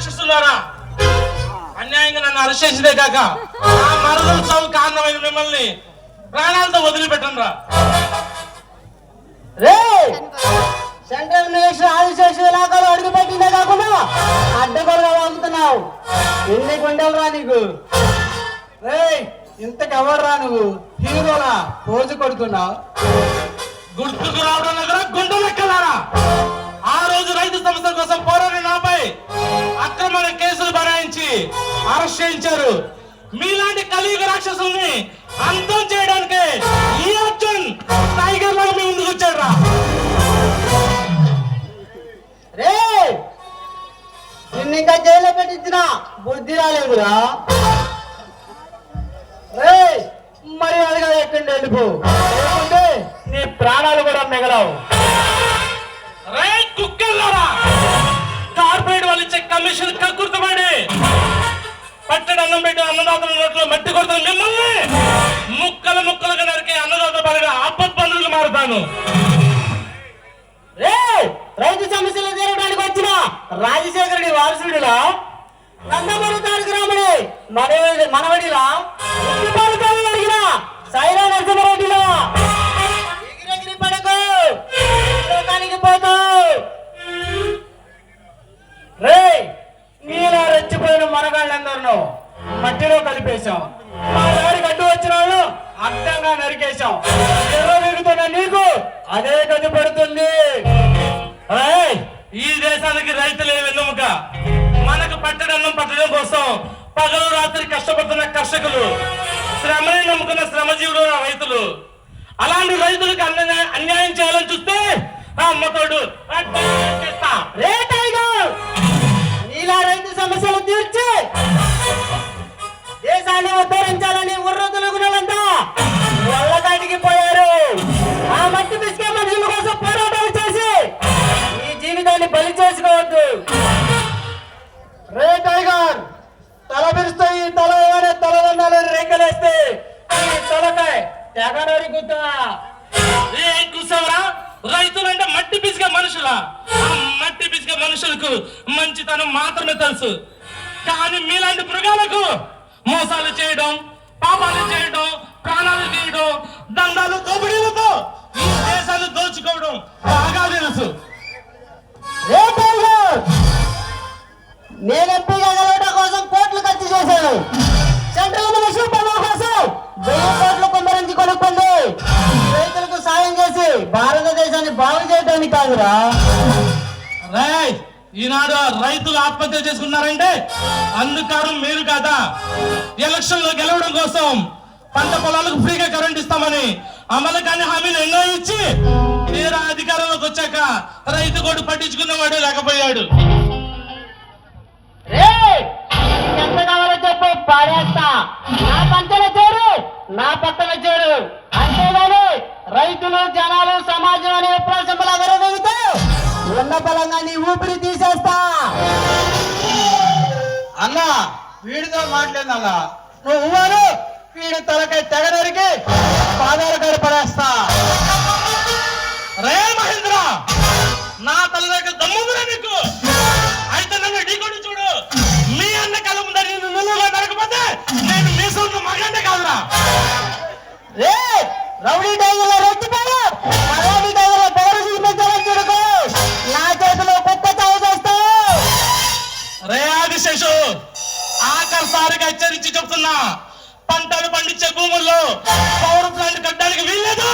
రాక్షసులారా, అన్యాయంగా నన్ను అరెస్ట్ చేసిదే కాక ఆ మరదల చావు కారణమైన మిమ్మల్ని ప్రాణాలతో వదిలిపెట్టను రా. సెంట్రల్ మినిస్టర్ ఆదిశేషు ఇలాకాలో అడుగుపెట్టిందే కాకుండా అడ్డగొరగా వాగుతున్నావు. ఎన్ని గుండెలు రా నీకు? ఇంతకు ఎవరురా నువ్వు? హీరోలా పోజు కొడుతున్నావు. గుర్తుకు రావడం దగ్గర గుండె లెక్కలారా, ఆ రోజు రైతు సమస్యల కోసం పోరాడి నాపై అక్రమ కేసులు బనాయించి అరెస్ట్ చేయించారు. మీలాంటి కలియుగ రాక్షసుల్ని అంతం చేయడానికి ఈ అర్జున్ టైగర్ లాగా మీ ముందుకు వచ్చాడు రా. నిన్ను ఇంకా జైల్లో పెట్టించిన బుద్ధి రాలేదురా. మరి అదిగా ఎక్కండి వెళ్ళిపో, లేకుంటే నీ ప్రాణాలు కూడా మిగలవు. కుక్కల్లారా, కార్పొరేట్ వాళ్ళు ఇచ్చే కమిషన్ కక్కుర్తపడి పట్టడి అన్నం పెట్టి అన్నదాతల నోట్లో మట్టి కొడుతున్న మిమ్మల్ని ముక్కలు ముక్కలుగా నరికి అన్నదాత పనిగా ఆపత్ పనులు మారుతాను. రైతు సమస్యలు తీరడానికి వచ్చిన రాజశేఖరుడి వారసుడిలా, నందమూరి తారక రాముడి మనవడిలా, అడిగిన సైరా నరసింహారెడ్డిలా ఎగిరెగిరి పడకు, లోకానికి పోతూ. నీలా రెచ్చిపోయిన మనగాళ్ళందరూ మట్టిలో కలిపేశాం. మా దారికి అడ్డు వచ్చిన వాళ్ళు అడ్డంగా నరికేశాం. ఎర్రదిగుతున్న నీకు అదే గది పడుతుంది. ఈ దేశానికి రైతులే వెన్నెముక. మనకు పట్టడన్నం పట్టడం కోసం పగలు రాత్రి కష్టపడుతున్న కర్షకులు, శ్రమని నమ్ముకున్న శ్రమజీవులు రైతులు. అలాంటి రైతులకు అన్యాయం చేయాలని చూస్తే అమ్మతోడు నీలా రైతు సమస్యలు తీర్చి దేశాన్ని ఉద్ధరించాలని ఉర్రొదులుగునంతా వల్లకాటికి పోయారు. ఆ మట్టి పిసికే మనుషుల కోసం పోరాటాలు చేసి ఈ జీవితాన్ని బలి చేసుకోవద్దు. టైగర్ తల పిరుస్తే ఈ తల ఏమైనా తలదన్నాలని రేఖలేస్తే ఈ తలకాయ తెగనరి గుద్దా. కూర్చోవరా? రైతులంటే మట్టి పిసికే మనుషులా? మట్టి పిసికే మనుషులకు మంచితనం మాత్రమే తెలుసు. కానీ మీలాంటి మృగాలకు మోసాలు చేయడం, పాపాలు చేయడం, ప్రాణాలు తీయడం, దండాలు దోపిడీలతో ఈ దేశాన్ని దోచుకోవడం బాగా తెలుసు. నేను ఎంపీగా గెలవడం కోసం కోట్లు ఖర్చు చేశాను. సెంట్రల్ మినిస్టర్ పదవి కోసం 1000 కోట్లు కుమ్మరించి కొనుక్కుంది. రైతులకు సాయం చేసి భారతదేశాన్ని బాగు చేయడానికి కాదురా. ఈనాడు రైతులు ఆత్మహత్య చేసుకున్నారంటే అందుకు మీరు కాదా? ఎలక్షన్ లో గెలవడం కోసం పంట పొలాలకు ఫ్రీగా కరెంట్ ఇస్తామని అమలు కాని హామీలు ఎన్నో ఇచ్చి తీరా అధికారంలోకి వచ్చాక రైతు కూడా పట్టించుకున్నవాడు లేకపోయాడు. ఎంత కావాలో చెప్పు, పాడేస్తా. నా పంచన చేరు, నా పక్కన చేరు. అంతేగాని రైతులు, జనాలు, సమాజం అనే విప్లవ విరవేగితే ఉన్న బలంగా నీ ఊపిరి తీసేస్తా. అన్నా వీడితో మాట్లాడినా నువ్వు వీడి తలకై తెగ నరికి పాదాల కాడ పడేస్తా. రే మహేంద్ర, నా తల దగ్గర దమ్ముందిరా నీకు? అయితే నన్ను ఢీకొని చూడు. మీ అన్న కళ్ళ ముందర నేను నిలువుగా నరకపోతే నేను మీసలు మగంటే కాదురా. రౌడీ టైగర్లో రెచ్చిపోయి రౌడీ టైగర్లో పౌరు చూపించాలని చూడకు. నా చేతిలో కుక్క చావు చేస్తావు. రే ఆదిశేషు, ఆఖరిసారిగా హెచ్చరించి చెప్తున్నా, పంటలు పండించే భూముల్లో పవర్ ప్లాంట్ కట్టడానికి వీల్లేదు.